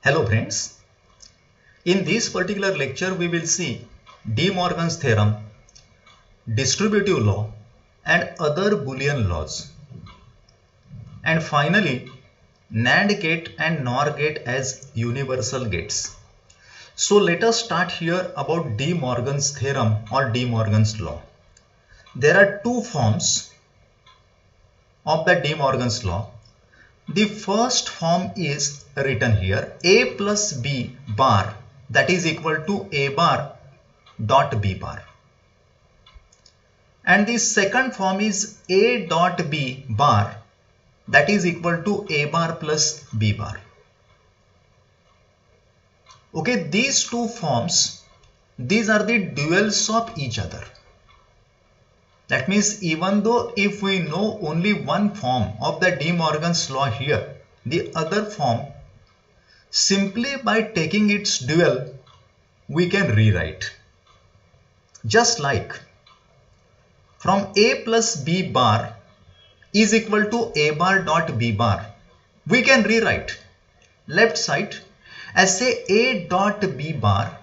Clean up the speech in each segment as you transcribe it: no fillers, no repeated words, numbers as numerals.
Hello friends, in this particular lecture we will see DeMorgan's theorem, distributive law and other Boolean laws, and finally NAND gate and NOR gate as universal gates. So let us start here about DeMorgan's theorem or DeMorgan's law. There are two forms of the DeMorgan's law. The first form is written here, a plus b bar, that is equal to a bar dot b bar. And the second form is a dot b bar, that is equal to a bar plus b bar. Okay, these two forms, these are the duals of each other. That means even though if we know only one form of the DeMorgan's law here, the other form, simply by taking its dual, we can rewrite. Just like from a plus b bar is equal to a bar dot b bar, we can rewrite left side as say a dot b bar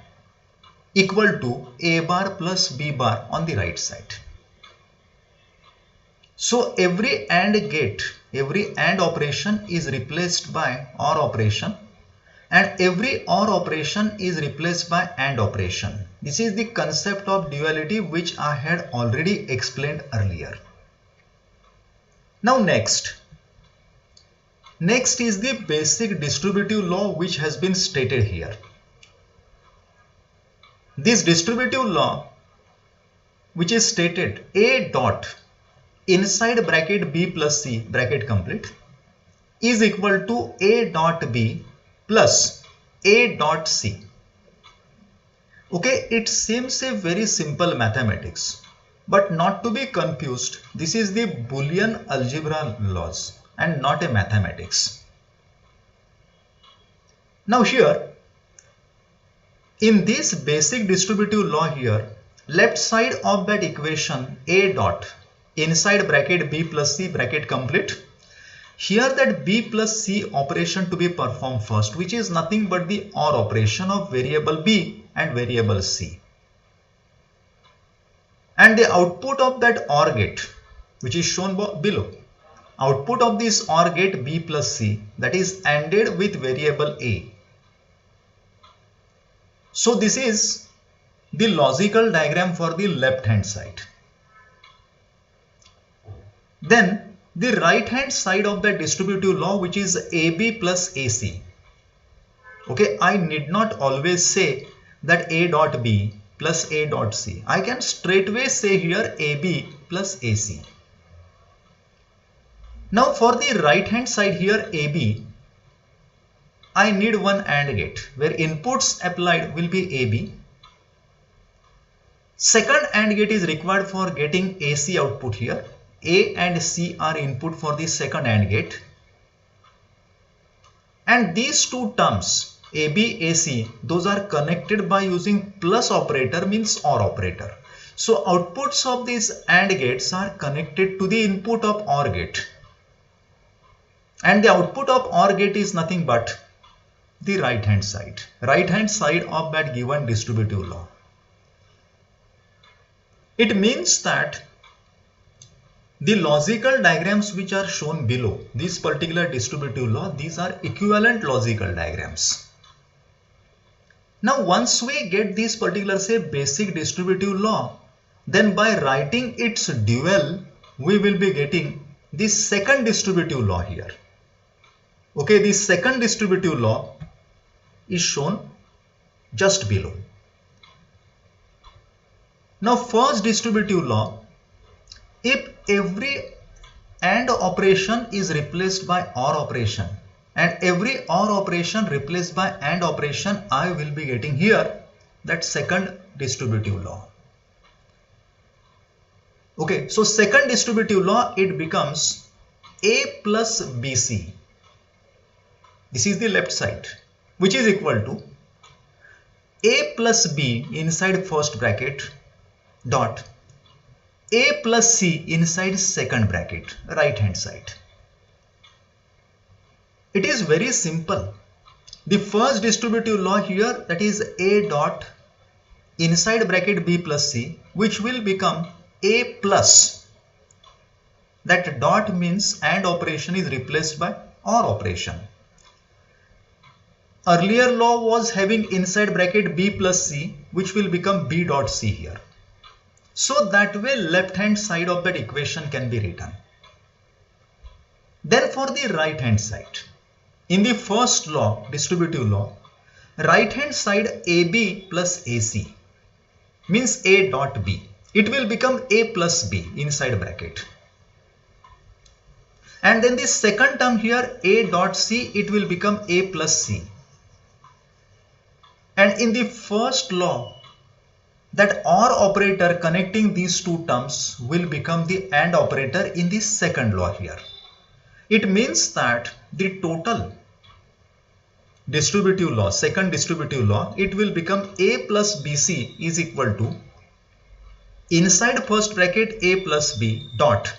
equal to a bar plus b bar on the right side. So every AND gate, every AND operation is replaced by OR operation, and every OR operation is replaced by AND operation. This is the concept of duality which I had already explained earlier. Now next is the basic distributive law which has been stated here. This distributive law which is stated A dot inside bracket b plus c bracket complete is equal to a dot b plus a dot c. Okay, it seems a very simple mathematics, but not to be confused, this is the Boolean algebra laws and not a mathematics. Now here in this basic distributive law here, left side of that equation a dot inside bracket b plus c bracket complete, here that b plus c operation to be performed first, which is nothing but the OR operation of variable b and variable c, and the output of that OR gate which is shown below, output of this OR gate b plus c, that is ANDed with variable a. So this is the logical diagram for the left hand side. Then the right hand side of the distributive law, which is AB plus AC. Okay, I need not always say that A dot B plus A dot C. I can straightway say here AB plus AC. Now for the right hand side here AB, I need one AND gate where inputs applied will be AB. Second AND gate is required for getting AC output here. A and C are input for the second AND gate, and these two terms AB, AC, those are connected by using plus operator, means OR operator. So outputs of these AND gates are connected to the input of OR gate, and the output of OR gate is nothing but the right hand side of that given distributive law. It means that the logical diagrams which are shown below this particular distributive law, these are equivalent logical diagrams. Now once we get this particular say basic distributive law, then by writing its dual we will be getting this second distributive law here. Okay, this second distributive law is shown just below. Now first distributive law, if every AND operation is replaced by OR operation and every OR operation replaced by AND operation, I will be getting here that second distributive law. Okay, so second distributive law, it becomes A plus BC. This is the left side, which is equal to A plus B inside first bracket dot A plus C inside second bracket, right hand side. It is very simple. The first distributive law here, that is A dot inside bracket B plus C, which will become A plus. That dot means AND operation is replaced by OR operation. Earlier law was having inside bracket B plus C, which will become B dot C here. So that way left hand side of that equation can be written. Then for the right hand side, in the first law, distributive law, right hand side AB plus AC means A dot B. It will become A plus B inside bracket. And then the second term here, A dot C, it will become A plus C. And in the first law, that OR operator connecting these two terms will become the AND operator in the second law here. It means that the total distributive law, second distributive law, it will become A plus BC is equal to inside first bracket A plus B dot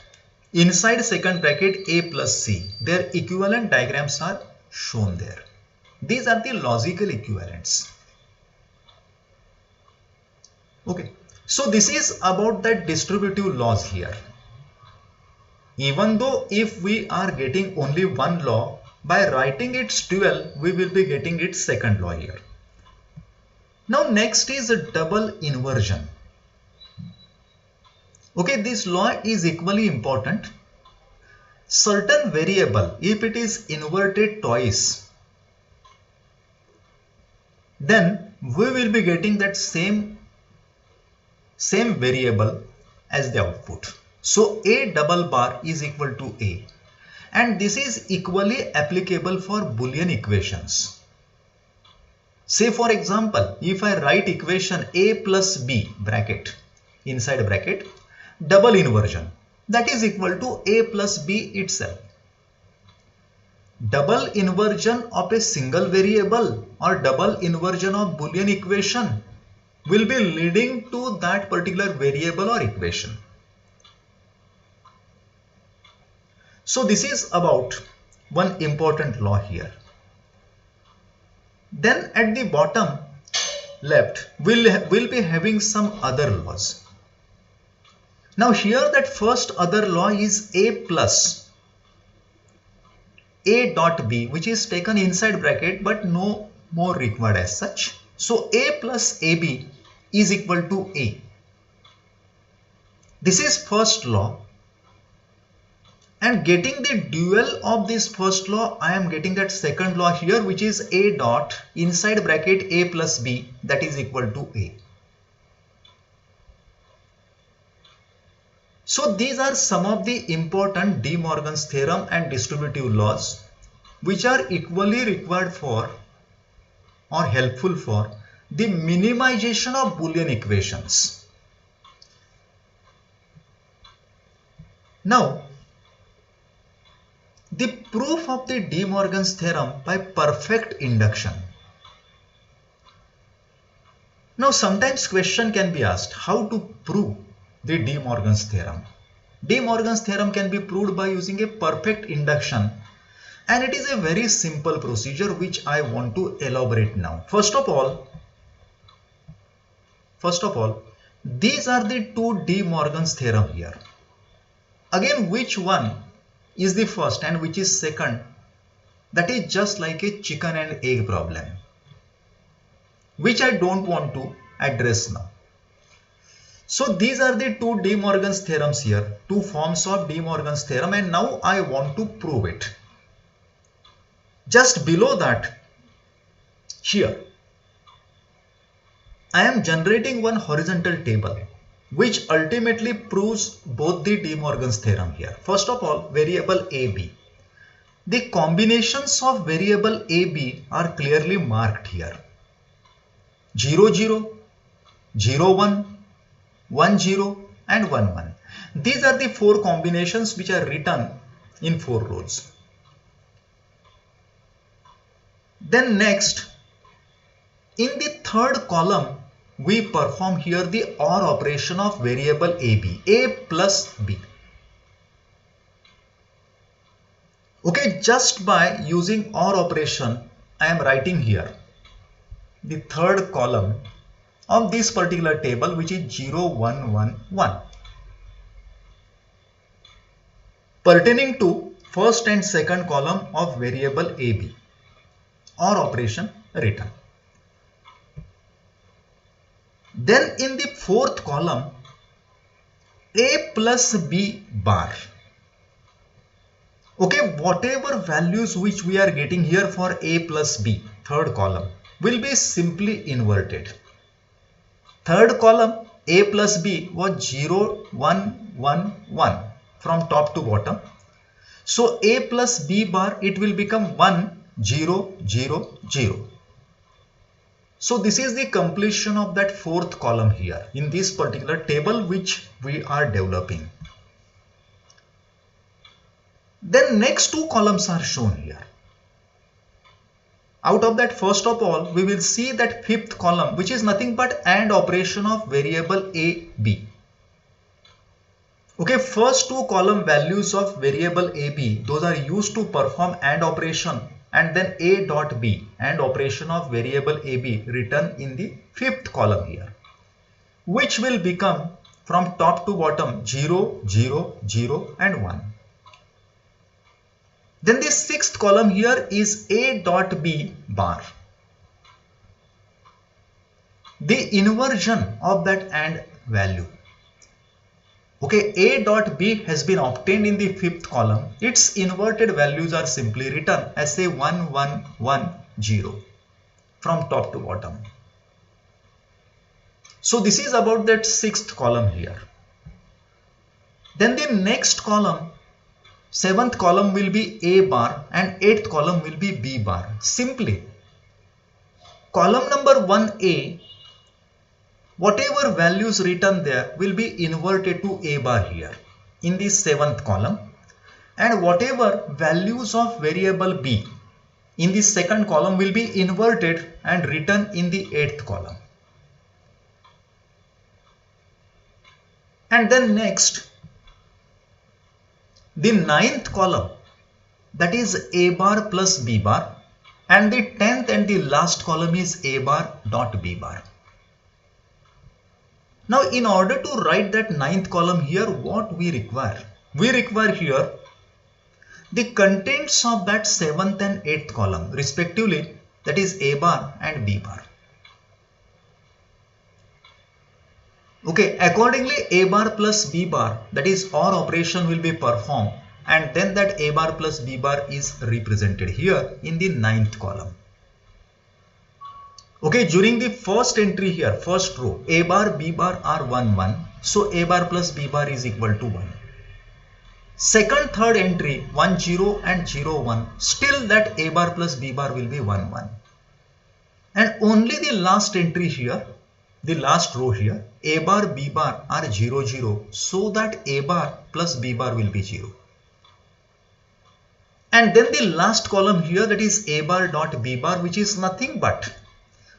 inside second bracket A plus C. Their equivalent diagrams are shown there. These are the logical equivalents. Okay, so this is about that distributive laws here. Even though if we are getting only one law, by writing its dual, we will be getting its second law here. Now next is a double inversion. Okay, this law is equally important. Certain variable, if it is inverted twice, then we will be getting that same variable as the output. So A double bar is equal to A, and this is equally applicable for Boolean equations. Say for example, if I write equation A plus B bracket inside bracket double inversion, that is equal to A plus B itself. Double inversion of a single variable or double inversion of Boolean equation will be leading to that particular variable or equation. So this is about one important law here. Then at the bottom left, we'll be having some other laws. Now here that first other law is A plus A dot B, which is taken inside bracket but no more required as such. So A plus AB is equal to A. This is first law, and getting the dual of this first law, I am getting that second law here, which is A dot inside bracket A plus B, that is equal to A. So these are some of the important DeMorgan's theorem and distributive laws which are equally required for or helpful for the minimization of Boolean equations. Now, the proof of the DeMorgan's theorem by perfect induction. Now, sometimes question can be asked, how to prove the DeMorgan's theorem? DeMorgan's theorem can be proved by using a perfect induction, and it is a very simple procedure which I want to elaborate now. First of all, these are the two DeMorgan's theorem here. Again, which one is the first and which is second? That is just like a chicken and egg problem, which I don't want to address now. So these are the two DeMorgan's theorems here, two forms of DeMorgan's theorem, and now I want to prove it. Just below that, here, I am generating one horizontal table which ultimately proves both the DeMorgan's theorem here. First of all, variable AB. The combinations of variable AB are clearly marked here. 0, 0, 0, 1, 1, 0 and 1, 1. These are the four combinations which are written in 4 rows. Then next, in the third column, we perform here the OR operation of variable AB, A plus B. Okay, just by using OR operation, I am writing here the third column of this particular table, which is 0, 1, 1, 1, pertaining to first and second column of variable AB or operation return. Then in the fourth column, A plus B bar. Okay, whatever values which we are getting here for A plus B, third column, will be simply inverted. Third column, A plus B was 0, 1, 1, 1 from top to bottom. So A plus B bar, it will become 1, 0, 0, 0. So this is the completion of that fourth column here in this particular table which we are developing. Then next two columns are shown here. Out of that, first of all, we will see that fifth column, which is nothing but AND operation of variable A, B. Okay, first two column values of variable A, B, those are used to perform AND operation, and then A dot B, AND operation of variable A, B, written in the fifth column here, which will become from top to bottom 0, 0, 0 and 1. Then the sixth column here is A dot B bar. The inversion of that AND value. Okay, A dot B has been obtained in the fifth column. Its inverted values are simply written as a 1, 1, 1, 0 from top to bottom. So this is about that sixth column here. Then the next column, seventh column will be A bar and eighth column will be B bar. Simply, column number 1A, whatever values written there will be inverted to A bar here in the seventh column, and whatever values of variable B in the second column will be inverted and written in the eighth column. And then next, the ninth column, that is A bar plus B bar, and the 10th and the last column is A bar dot B bar. Now in order to write that ninth column here, what we require? We require here the contents of that seventh and eighth column respectively, that is A bar and B bar. Okay, accordingly A bar plus B bar, that is OR operation, will be performed, and then that A bar plus B bar is represented here in the ninth column. Okay, during the first entry here, first row, A bar, B bar are 1, 1. So A bar plus B bar is equal to 1. Second, third entry, 1, 0 and 0, 1. Still that A bar plus B bar will be 1, 1. And only the last entry here, the last row here, A bar, B bar are 0, 0. So that A bar plus B bar will be 0. And then the last column here, that is A bar dot B bar, which is nothing but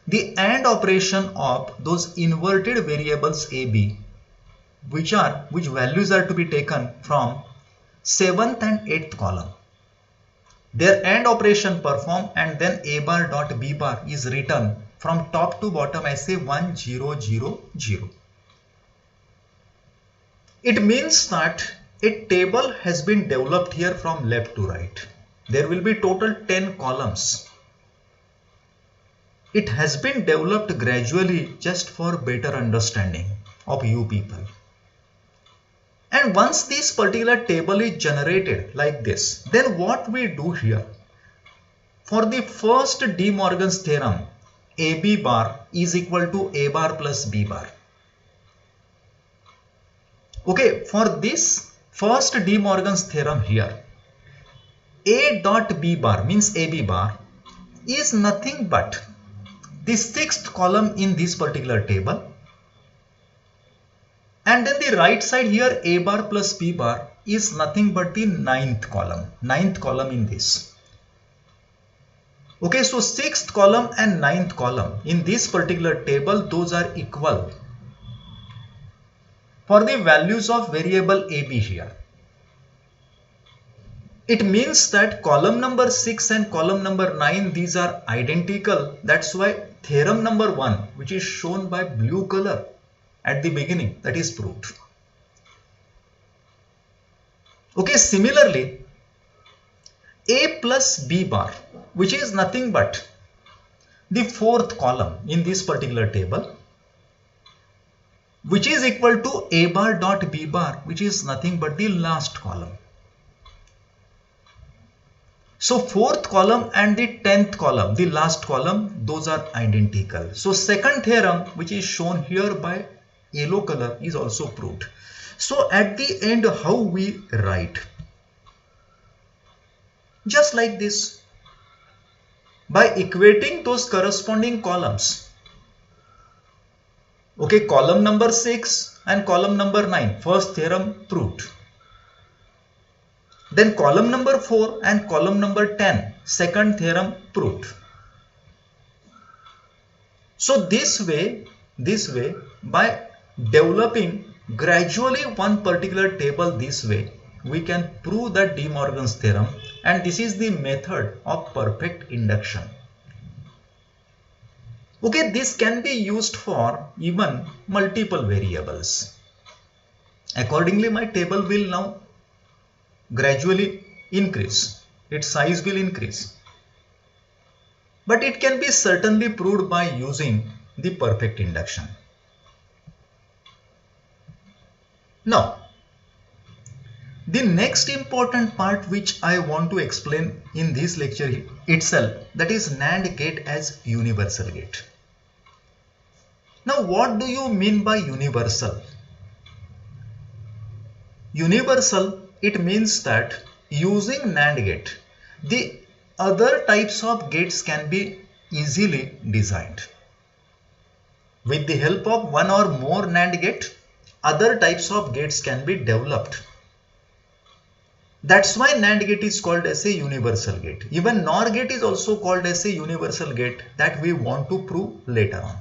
the AND operation of those inverted variables A, B, which values are to be taken from 7th and 8th column. Their AND operation performed, and then A bar dot B bar is written from top to bottom as a 1, 0, 0, 0. It means that a table has been developed here from left to right. There will be total 10 columns. It has been developed gradually just for better understanding of you people. And once this particular table is generated like this, then what we do here, for the first DeMorgan's theorem, AB bar is equal to A bar plus B bar. Okay, for this first DeMorgan's theorem here, A dot B bar means AB bar is nothing but the sixth column in this particular table, and then the right side here A bar plus B bar is nothing but the ninth column in this. Okay, so sixth column and ninth column in this particular table, those are equal for the values of variable AB here. it means that column number 6 and column number 9, these are identical. That's why theorem number 1, which is shown by blue color at the beginning, that is proved. Okay, similarly, A plus B bar, which is nothing but the fourth column in this particular table, which is equal to A bar dot B bar, which is nothing but the last column. So fourth column and the 10th column, the last column, those are identical. So second theorem, which is shown here by yellow color, is also proved. So at the end, how we write? Just like this, by equating those corresponding columns. Okay, column number 6 and column number 9, first theorem proved. Then column number 4 and column number 10, second theorem proved. So this way, by developing gradually one particular table this way, we can prove that DeMorgan's theorem, and this is the method of perfect induction. Okay, this can be used for even multiple variables. Accordingly, my table will now gradually increase, its size will increase, but it can be certainly proved by using the perfect induction. Now, the next important part which I want to explain in this lecture itself, that is NAND gate as universal gate. Now, what do you mean by universal? Universal, it means that using NAND gate, the other types of gates can be easily designed. With the help of one or more NAND gate, other types of gates can be developed. That's why NAND gate is called as a universal gate. Even NOR gate is also called as a universal gate, that we want to prove later on.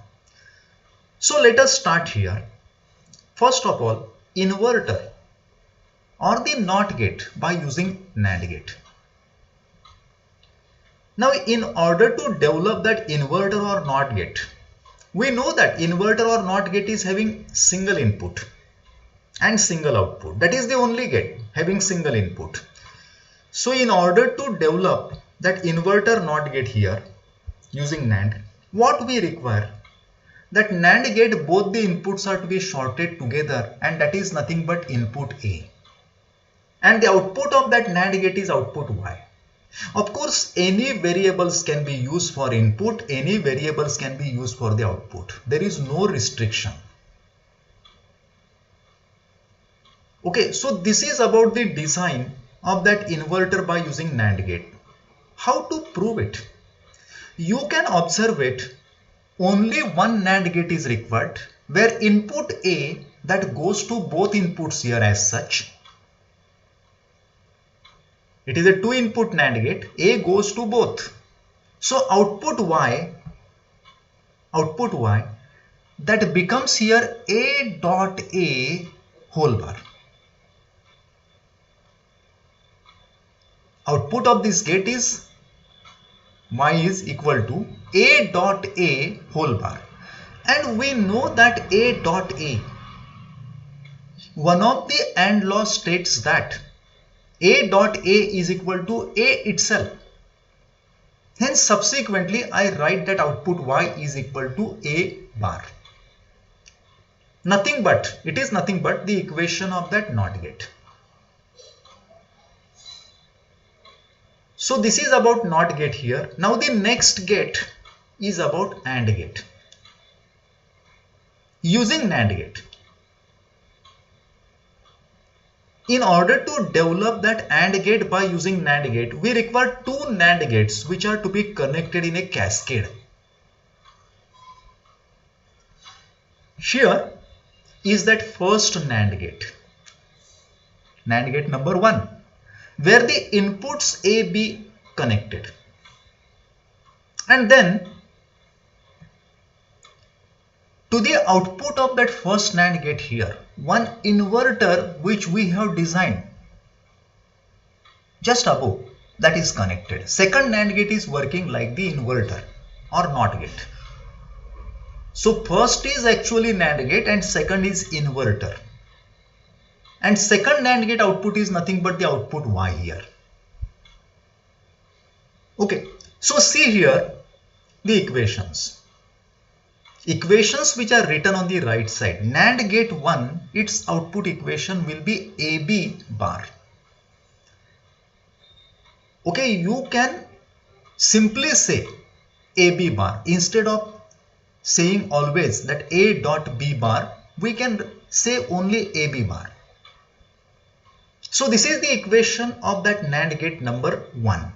So let us start here. First of all, inverter or the NOT gate by using NAND gate. Now, in order to develop that inverter or NOT gate, we know that inverter or NOT gate is having single input and single output. That is the only gate having single input. So in order to develop that inverter NOT gate here using NAND, what we require? That NAND gate, both the inputs are to be shorted together, and that is nothing but input A. And the output of that NAND gate is output Y. Of course, any variables can be used for input, any variables can be used for the output. There is no restriction. Okay, so this is about the design of that inverter by using NAND gate. How to prove it? You can observe it. Only one NAND gate is required, where input A, that goes to both inputs here as such. It is a two input NAND gate, A goes to both. So output Y, that becomes here A dot A whole bar. Output of this gate is Y is equal to A dot A whole bar. And we know that A dot A, one of the AND laws states that A dot A is equal to A itself. Hence, subsequently, I write that output Y is equal to A bar. It is nothing but the equation of that NOT gate. So this is about NOT gate here. Now the next gate is about AND gate. Using NAND gate. In order to develop that AND gate by using NAND gate, we require two NAND gates which are to be connected in a cascade. Here is that first NAND gate number 1, where the inputs A, B connected. And then to the output of that first NAND gate here, one inverter which we have designed. just above, that is connected. Second NAND gate is working like the inverter or NOT gate. So first is actually NAND gate and second is inverter. And second NAND gate output is nothing but the output Y here. Okay, so see here the equations. Equations which are written on the right side. NAND gate 1, its output equation will be AB bar. Okay, you can simply say AB bar instead of saying always that A dot B bar, we can say only AB bar. So this is the equation of that NAND gate number 1.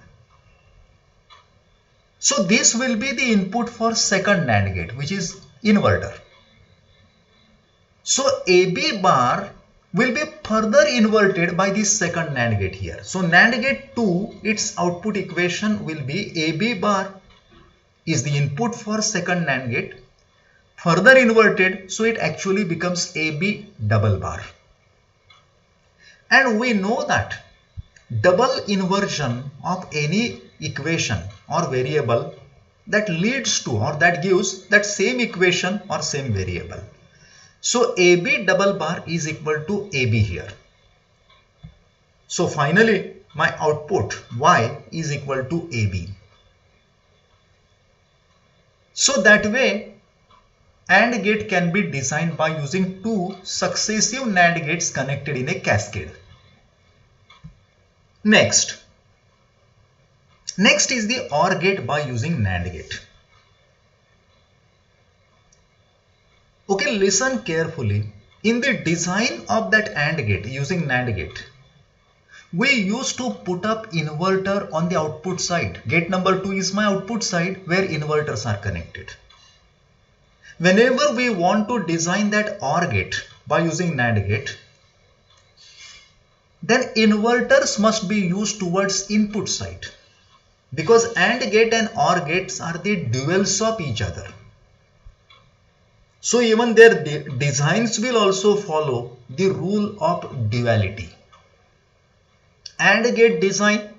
So this will be the input for second NAND gate, which is inverter. So AB bar will be further inverted by the second NAND gate here. So NAND gate 2, its output equation will be AB bar is the input for second NAND gate, further inverted, so it actually becomes AB double bar. And we know that double inversion of any equation or variable that leads to or that gives that same equation or same variable. So AB double bar is equal to AB here. So finally my output Y is equal to AB. So that way AND gate can be designed by using two successive NAND gates connected in a cascade. Next is the OR gate by using NAND gate. Okay, listen carefully. In the design of that AND gate using NAND gate, we used to put up inverter on the output side. Gate number 2 is my output side where inverters are connected. Whenever we want to design that OR gate by using NAND gate, then inverters must be used towards input side, because AND gate and OR gates are the duals of each other. So even their designs will also follow the rule of duality. AND gate design,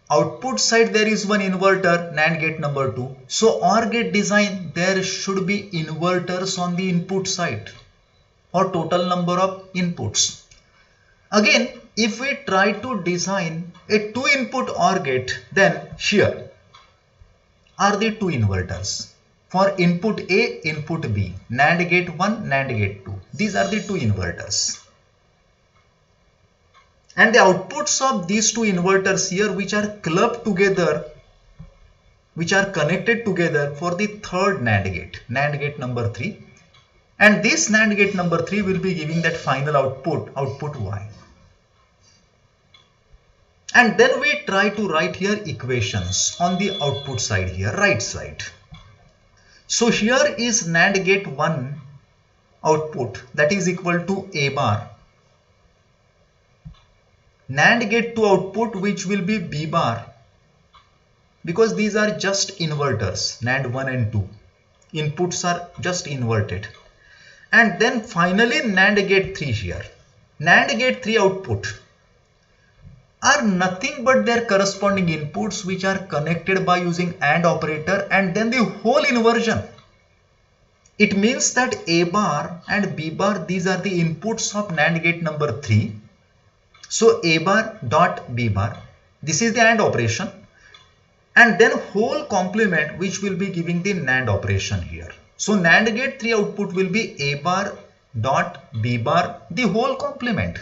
output side there is one inverter, NAND gate number 2. So OR gate design, there should be inverters on the input side or total number of inputs. Again, if we try to design a 2 input OR gate, then here are the 2 inverters. For input A, input B, NAND gate 1, NAND gate 2. These are the 2 inverters. And the outputs of these 2 inverters here, which are clubbed together, which are connected together for the third NAND gate number 3. And this NAND gate number 3 will be giving that final output Y. And then we try to write here equations on the output side here, right side. So here is NAND gate 1 output, that is equal to A bar. NAND gate 2 output, which will be B bar, because these are just inverters, NAND 1 and 2. Inputs are just inverted. And then finally NAND gate 3 here. NAND gate 3 output are nothing but their corresponding inputs, which are connected by using AND operator, and then the whole inversion. It means that A bar and B bar, these are the inputs of NAND gate number 3. So A bar dot B bar, this is the AND operation, and then whole complement, which will be giving the NAND operation here. So NAND gate 3 output will be A bar dot B bar, the whole complement.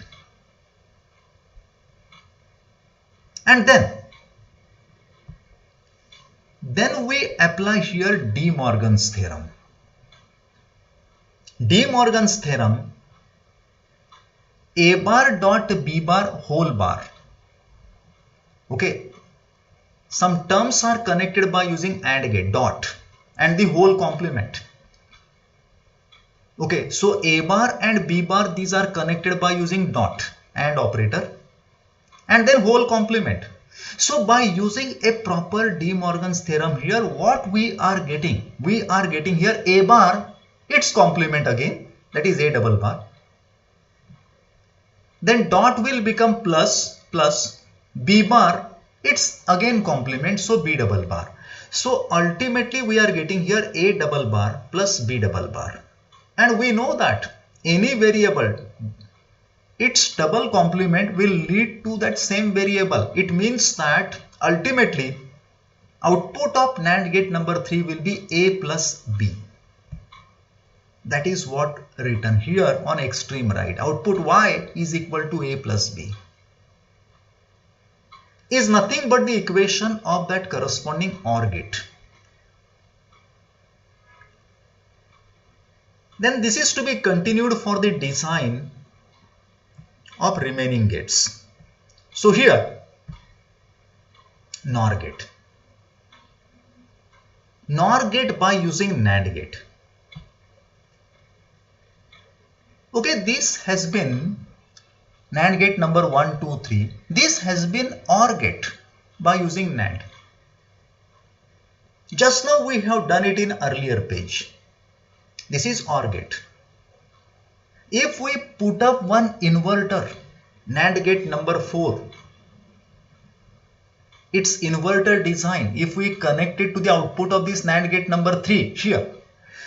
And then we apply here DeMorgan's theorem. DeMorgan's theorem, A bar dot B bar whole bar. Okay, some terms are connected by using AND gate dot and the whole complement. Okay, so A bar and B bar, these are connected by using dot AND operator, and then whole complement. So by using a proper DeMorgan's theorem here, what we are getting? We are getting here A bar, its complement again, that is A double bar. Then dot will become plus plus, B bar, it's again complement, so B double bar. So ultimately we are getting here A double bar plus B double bar. And we know that any variable, its double complement will lead to that same variable. It means that ultimately output of NAND gate number 3 will be A plus B. That is what written here on extreme right. Output Y is equal to A plus B. Is nothing but the equation of that corresponding OR gate. Then this is to be continued for the design of remaining gates. So here NOR gate. NOR gate by using NAND gate. Okay, this has been NAND gate number 1, 2, 3. This has been OR gate by using NAND. Just now we have done it in earlier page. This is OR gate. If we put up one inverter, NAND gate number 4, its inverter design, if we connect it to the output of this NAND gate number 3 here,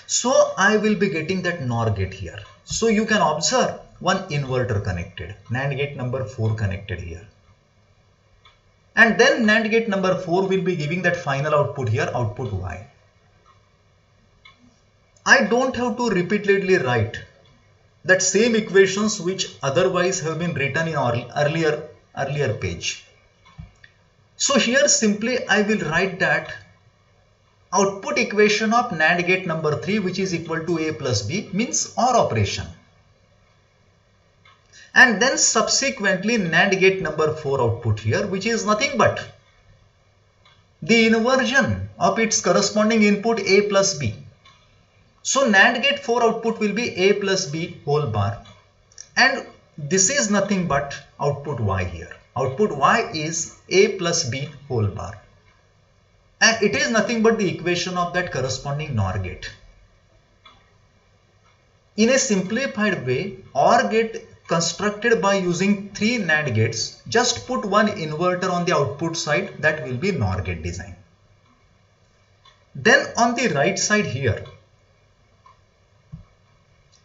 so I will be getting that NOR gate here. So you can observe one inverter connected, NAND gate number 4 connected here. And then NAND gate number 4 will be giving that final output here, output Y. I don't have to repeatedly write that same equations which otherwise have been written in earlier page. So here simply I will write that output equation of NAND gate number 3, which is equal to A plus B, means OR operation. And then subsequently NAND gate number 4 output here, which is nothing but the inversion of its corresponding input A plus B. So NAND gate 4 output will be A plus B whole bar, and this is nothing but output Y here. Output Y is A plus B whole bar, and it is nothing but the equation of that corresponding NOR gate. In a simplified way, OR gate constructed by using 3 NAND gates, just put one inverter on the output side, that will be NOR gate design. Then on the right side here,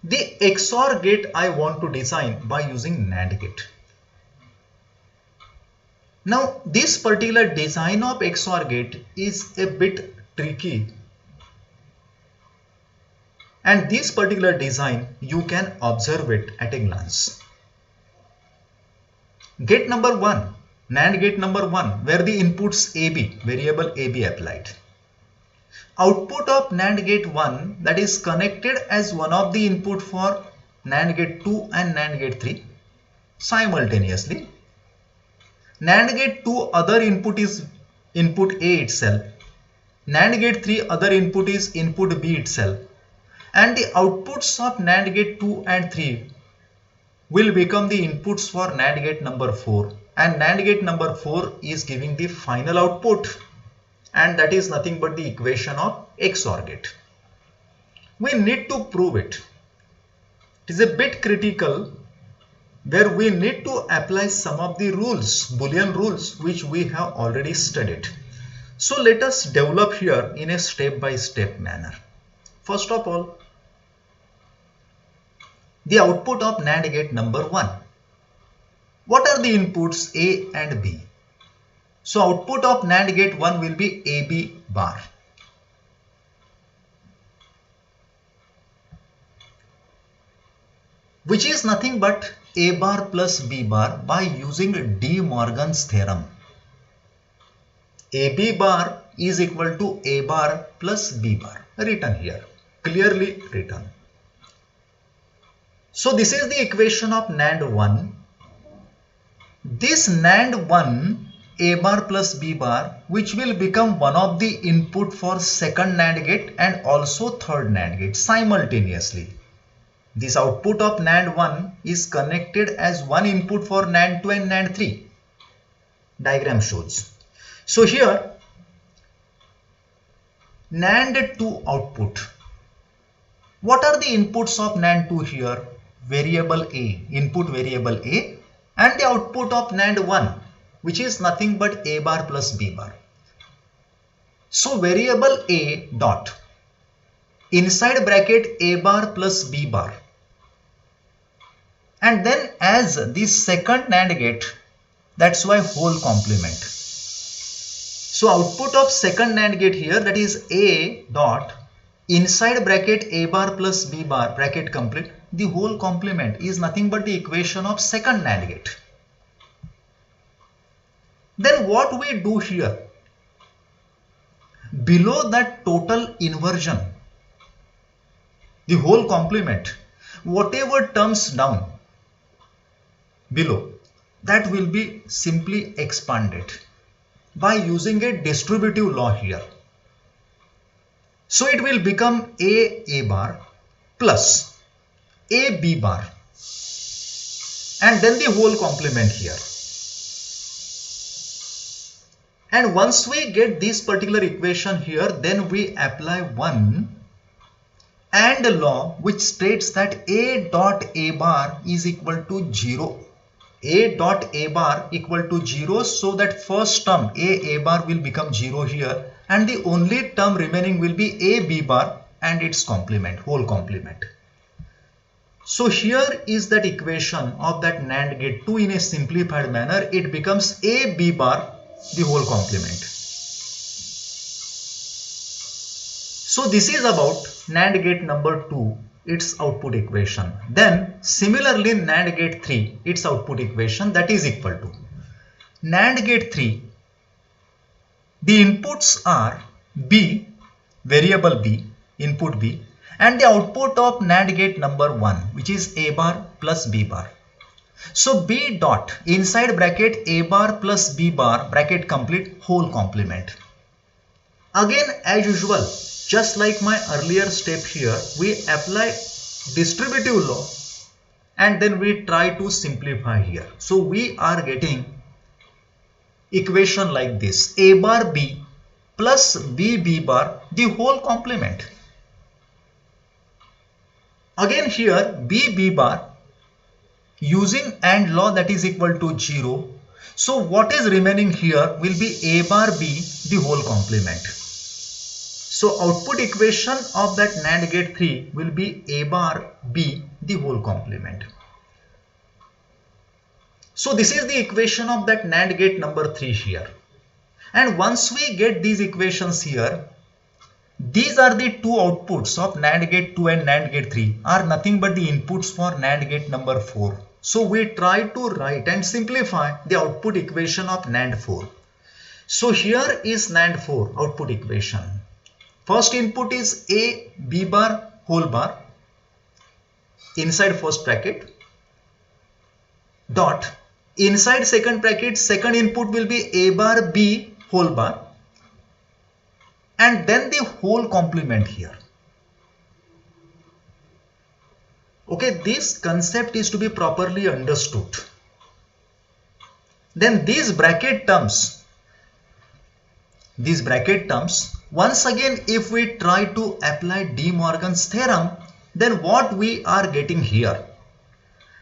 the XOR gate I want to design by using NAND gate. Now this particular design of XOR gate is a bit tricky, and this particular design you can observe it at a glance. Gate number 1, NAND gate number 1, where the inputs AB, variable AB applied. Output of NAND gate 1, that is connected as one of the input for NAND gate 2 and NAND gate 3 simultaneously. NAND gate 2 other input is input A itself. NAND gate 3 other input is input B itself. And the outputs of NAND gate 2 and 3 will become the inputs for NAND gate number 4. And NAND gate number 4 is giving the final output. And that is nothing but the equation of XOR gate. We need to prove it. It is a bit critical, where we need to apply some of the rules, Boolean rules, which we have already studied. So let us develop here in a step-by-step manner. First of all, the output of NAND gate number 1. What are the inputs A and B? So output of NAND gate 1 will be AB bar. Which is nothing but A bar plus B bar by using DeMorgan's theorem. AB bar is equal to A bar plus B bar, written here, clearly written. So this is the equation of NAND 1. This NAND 1 A bar plus B bar, which will become one of the input for second NAND gate and also third NAND gate simultaneously. This output of NAND 1 is connected as one input for NAND 2 and NAND 3. Diagram shows. So here NAND 2 output. What are the inputs of NAND 2 here? Variable A, input variable A, and the output of NAND 1. which is nothing but a bar plus b bar. So variable a dot inside bracket a bar plus b bar, and then as the second NAND gate, that's why whole complement. So output of second NAND gate here, that is a dot inside bracket a bar plus b bar bracket complete, the whole complement is nothing but the equation of second NAND gate. Then what we do here, below that total inversion, the whole complement, whatever terms down below, that will be simply expanded by using a distributive law here. So it will become a bar plus a b bar, and then the whole complement here. And once we get this particular equation here, then we apply one and law which states that a dot a bar is equal to 0. A dot a bar equal to 0, so that first term a bar will become 0 here, and the only term remaining will be a b bar and its complement, whole complement. So here is that equation of that NAND gate 2 in a simplified manner. It becomes a b bar, the whole complement. So this is about NAND gate number 2, its output equation. Then similarly NAND gate 3, its output equation, that is equal to NAND gate 3, the inputs are b, variable b, input b, and the output of NAND gate number 1, which is a bar plus b bar. So b dot inside bracket a bar plus b bar bracket complete, whole complement. Again as usual, just like my earlier step here, we apply distributive law and then we try to simplify here. So we are getting equation like this: a bar b plus b b bar, the whole complement. Again here b b bar, using AND law, that is equal to 0. So what is remaining here will be a bar b, the whole complement. So output equation of that NAND gate 3 will be a bar b, the whole complement. So this is the equation of that NAND gate number 3 here. And once we get these equations here, these are the two outputs of NAND gate 2 and NAND gate 3 are nothing but the inputs for NAND gate number 4. So we try to write and simplify the output equation of NAND 4. So here is NAND 4 output equation. First input is a b bar whole bar inside first bracket dot inside second bracket, second input will be a bar b whole bar, and then the whole complement here. Okay, this concept is to be properly understood. Then these bracket terms, once again if we try to apply DeMorgan's theorem, then what we are getting here,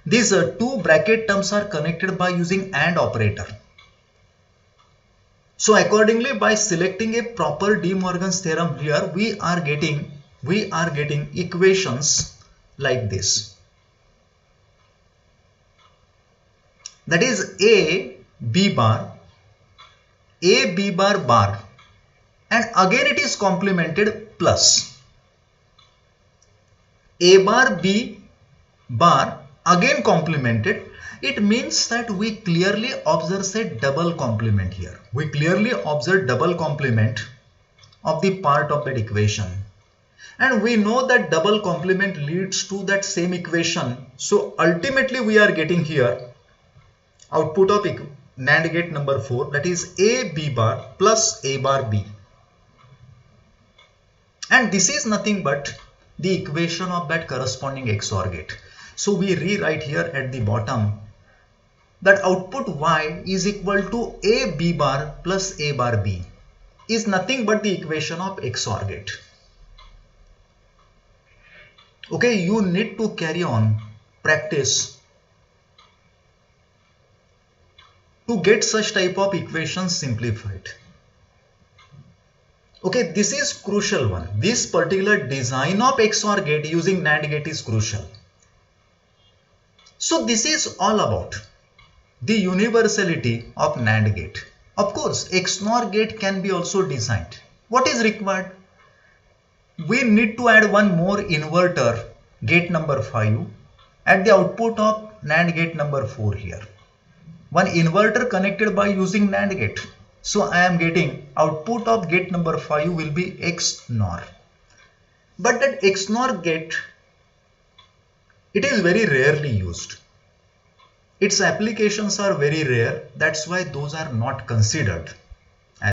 these two bracket terms are connected by using AND operator. So accordingly, by selecting a proper DeMorgan's theorem here, we are getting equations like this. That is a b bar bar, and again it is complemented plus a bar b bar, again complemented. It means that we clearly observe a double complement here. We clearly observe double complement of the part of that equation. And we know that double complement leads to that same equation. So ultimately we are getting here output of NAND gate number 4, that is a b bar plus a bar b. And this is nothing but the equation of that corresponding XOR gate. So we rewrite here at the bottom that output y is equal to a b bar plus a bar b is nothing but the equation of XOR gate. Okay, you need to carry on practice to get such type of equations simplified. Okay, this is crucial one. This particular design of XOR gate using NAND gate is crucial. So this is all about the universality of NAND gate. Of course, XOR gate can be also designed. What is required? We need to add one more inverter, gate number 5, at the output of NAND gate number 4 here. One inverter connected by using NAND gate. So I am getting output of gate number 5 will be XNOR. But that XNOR gate, it is very rarely used. Its applications are very rare. That's why those are not considered.